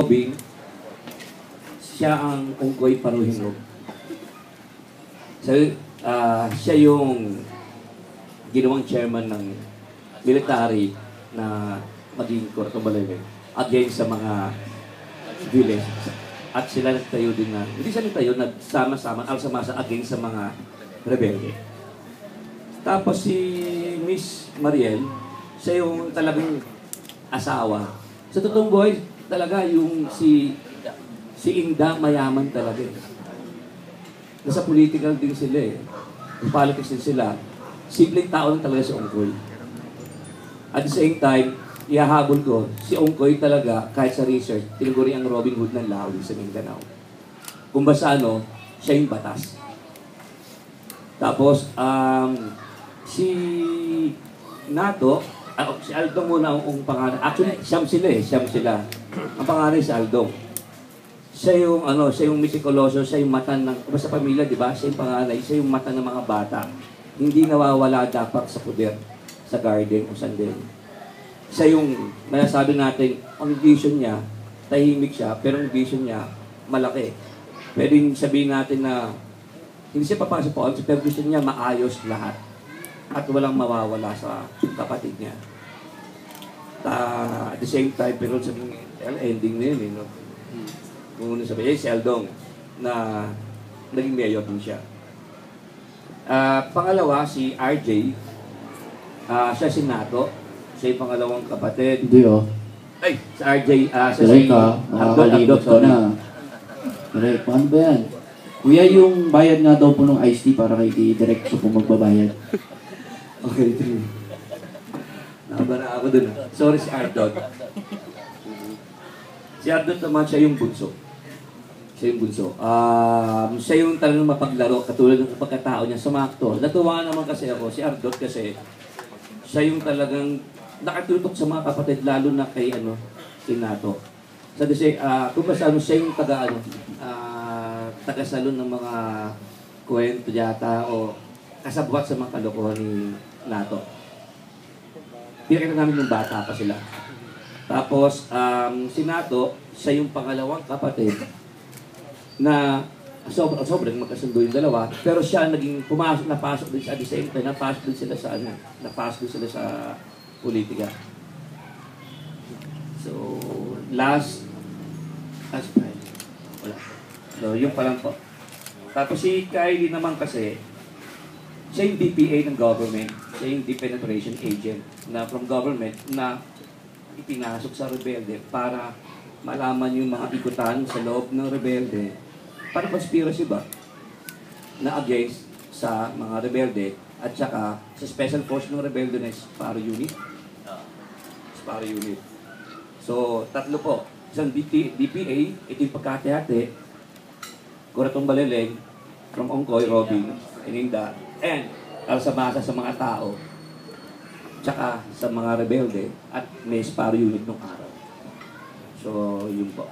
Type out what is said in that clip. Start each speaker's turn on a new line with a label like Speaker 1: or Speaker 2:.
Speaker 1: Bing, siya ang Unggoy Paruhingog. So, siya yung ginawang chairman ng military na maging Cotabaligay against sa mga civiles. At sila nagtayo din na, hindi sila nagtayo, nagsama-sama, alsamasa against sa mga rebelde. Tapos si Miss Mariel, siya yung talagang asawa. Sa totoong buhay, talaga yung si Inda mayaman talaga eh. Nasa political din sila eh. Politics din sila. Simpleng tao lang talaga si Ongkoy. At the same time, ihahabol ko, si Ongkoy talaga, kahit sa research, tinuguri ang Robin Hood ng Lawi sa Mindanao. Kung basta ano, siya yung batas. Tapos, si Nato, si Aldong muna ang pangalan. Actually, siyam sila. Ang pangalan si Aldong. Siya yung misikuloso, siya yung mata ng, sa pamilya, di ba? Siya yung panganay, siya yung mata ng mga bata. Hindi nawawala dapat sa poder, sa garden o sandin. Siya yung, masasabi natin, ang vision niya, tahimik siya, pero ang vision niya, malaki. Pwedeng sabihin natin na, hindi siya papasok po, pero gusto niya maayos lahat. At walang mawawala sa kapatid niya. At the same time, pero sabihin, ending na yun eh, no? Kung sabihin, si Aldong, na naging mayor din siya. Pangalawa, si RJ, siya si Nato, siya yung pangalawang kapatid.
Speaker 2: Hindi oh.
Speaker 1: Ay, si RJ, siya
Speaker 2: Sorry
Speaker 1: si
Speaker 2: ka, nakakalimot ka na. Correct, paano ba yan? Kuya, yung bayad nga daw po ng iced tea para kay direct po magbabayad.
Speaker 1: Okay, true. Nakabara ako dun. Sorry si Ardot. Si Ardot naman, siya yung bunso. Siya yung talagang mapaglaro, katulad ng pagkatao niya sa mga aktor. Natuwa naman kasi ako, si Ardot kasi, siya yung talagang nakatutok sa mga kapatid, lalo na kay Nato. So, kung basta siya yung taga-salon ng mga kwento yata o kasabwat sa mga kalokohan ni Nato. Pinakita namin yung bata pa sila. Tapos, si Nato, siya yung pangalawang kapatid na sobrang magkasundo yung dalawa, pero siya naging napasok din sa at the same time, napasok din sila sa politika. So, last time, wala. So, yung pa lang po. Tapos si Kylie naman kasi, siya yung DPA ng government, siya yung depenetration agent na from government na ipinasok sa rebelde para malaman yung mga ikutan sa loob ng rebelde para conspiracy ba na against sa mga rebelde at saka sa special force ng rebelde na Sparrow Unit. So, tatlo po. Isang DPA, ito yung pagkati-hati, Kuratong Baleleng, from Ongkoy, Robin, Ininda, and alsamasa sa mga tao, tsaka sa mga rebelde, at may Sparrow Unit nung araw. So, yun po.